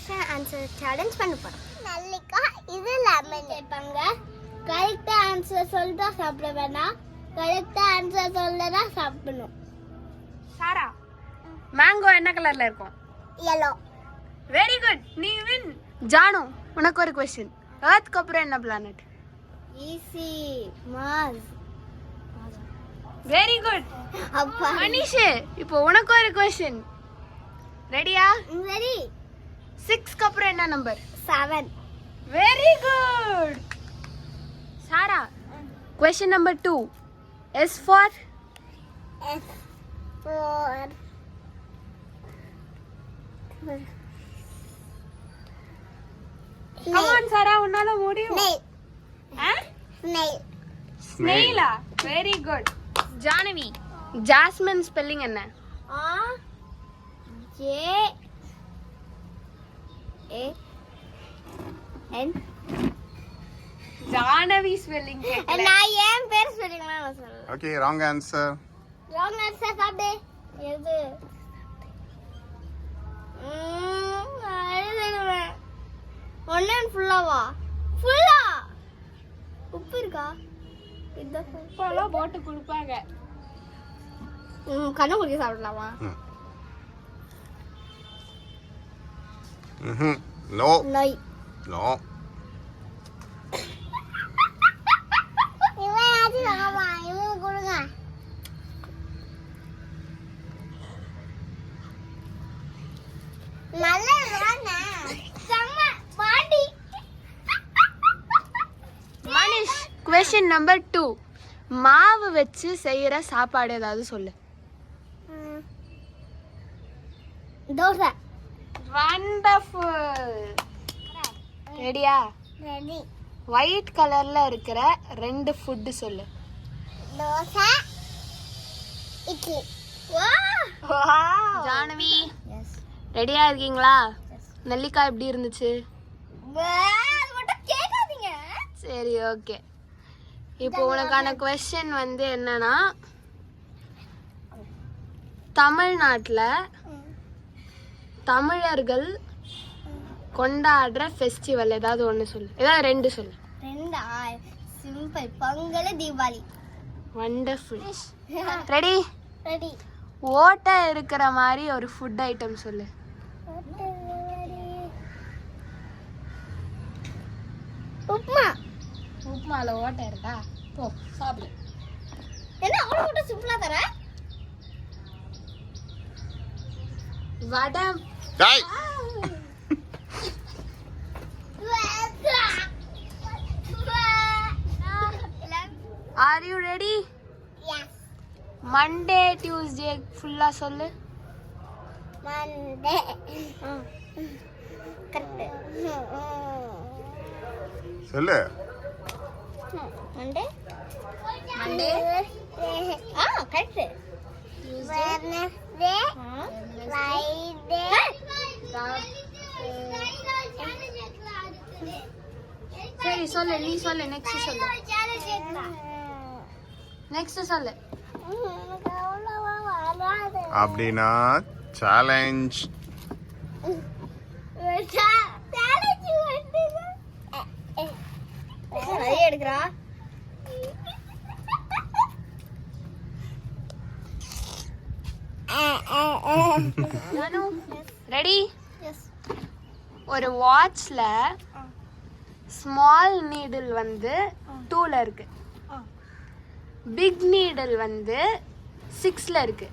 Question answer challenge பண்ண போறோம். நல்லிக்கா இது லெமன் கேட்பாங்க. கரெக்ட் ஆன்சர் சொல்லிட்டா சாப்பிட வேணாம். கரெக்ட் ஆன்சர் சொல்லனா சாப்பிடணும். சாரா மேங்கோ என்ன கலர்ல இருக்கும்? yellow. வெரி குட், நீ வின். ஜானு உனக்கு ஒரு क्वेश्चन. எர்த்க்கு அப்புறம் என்ன planet? Easy mass. Very good. அப்பா மனிஷ் இப்போ உனக்கு ஒரு क्वेश्चन. ரெடியா? ரெடி. 6க்கு அப்புறம் என்ன number? 7. Very good. Sara question number 2. S for S for Come on Sara, உன்னால முடியும். snail. ஸ்னெயிலா? Very good. Janavi jasmine spelling என்ன? J A N. Janavi spelling கேட்கல. நான் ஏன் பேர் சொல்றீங்களா நான் சொல்றேன். Okay, wrong answer. Wrong answer சாப்பிடு. எது? அழுதுடுவேன். ஒண்ணே ஃபுல்லாவா? ஃபுல்லா? உப்பு இருக்கா? இந்த உப்பெல்லாம் போட்டு கொடுப்பாங்க. கண்ணு குடிக்க சாப்பிடலாமா? No. நோய். No. இவன் ஆச்சு வாங்கம்மா. இவன் கொடுங்க. நல்ல வாங்க. செம்ம பாண்டி. Manish question number 2. மாவு வச்சு செய்யற சாப்பாடு ஏதாவது சொல்லு. தோசை. வண்டர்ஃபுல். ரெடியா? ரெடி. ஒயிட் கலர்ல இருக்கிற ரெண்டு ஃபுட் சொல்லு. தோசை இட்லி. ஜானவி எஸ். ரெடியா இருக்கீங்களா? நெல்லிக்காய் எப்படி இருந்துச்சு? அது மட்டும் கேட்காதீங்க. சரி, ஓகே. இப்போ உனக்கான क्वेश्चन வந்து என்னன்னா, தமிழ்நாட்டுல தமிழர்கள் கொண்டாடுற ஃபெஸ்டிவல் ஏதாவது ஒன்று சொல்லு. ஏதாவது ரெண்டு சொல்லு. ரெண்டா? Simple. Pongal, Deepavali. Wonderful. Ready? Ready. ஓட்டை இருக்கிற மாதிரி ஒரு ஃபுட் ஐட்டம் சொல்லு. உப்புமா. உப்புமால ஓட்டை இருக்கா? போ சாப்பிடு. என்ன அவ்வளோ மட்டும் சிம்பிளா தர? வடை. Die. Are you ready? Yes. Monday Tuesday ஃபுல்லா சொல்லு. மண்டே. கரெக்ட். சொல்லு. Monday. Monday. Correct. Wednesday. Friday. சரி சொல்லு, நீ சொல்லு. நெக்ஸ்ட் சொல்லு. நெக்ஸ்ட் சொல்லு. அப்படின்னா சேலஞ்ச். எடுக்கிறா. ரெடி? ஒரு வாட்ச்ல ஸ்மால் நீடில் வந்து 2ல இருக்கு, பிக் நீடில் வந்து 6ல இருக்கு.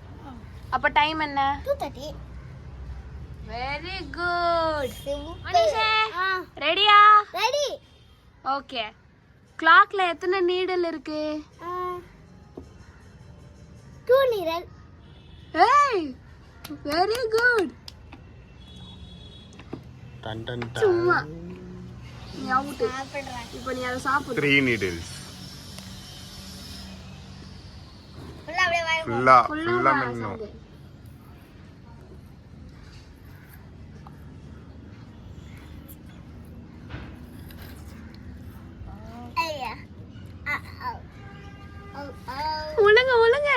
அப்ப டைம் என்ன? 2:30. Very good. மனிஷே ரெடியா? ரெடி. ஓகே. கிளாக்ல எத்தனை நீடில் இருக்கு? 2 நீரல். ஏய் வெரி குட். டன் டன் சும்மா டன். நீ அவுட். இப்போ நீ அதை சாப்பிடு. 3 needles. ஃபுல்லா அப்படியே வாய். ஃபுல்லா மென்னணும். ஐயா. ஒழுங்க ஒழுங்க.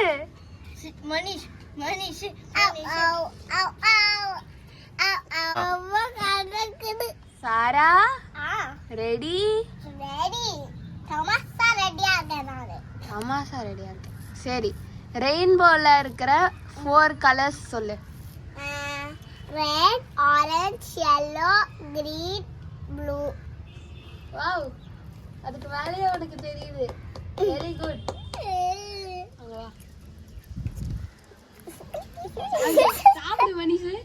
மனிஷ் மனிஷ். அவ கரெக்ட். சாரா ஆ ரெடி? ரெடி. தமாஷா ரெடியா இருக்கேன் நானு. தமாஷா ரெடியா இருக்கு. சரி, ரெயின்போல இருக்கிற 4 கலர்ஸ் சொல்லு. Red, orange, yellow, green, blue. Wow, அதுக்கு மேலேயே உனக்கு தெரியுது. Very good. சாப்பிடு மனிஷு.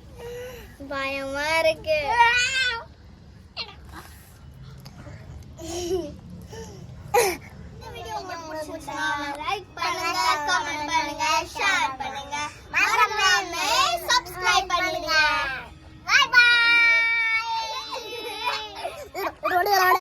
பயமா இருக்கு.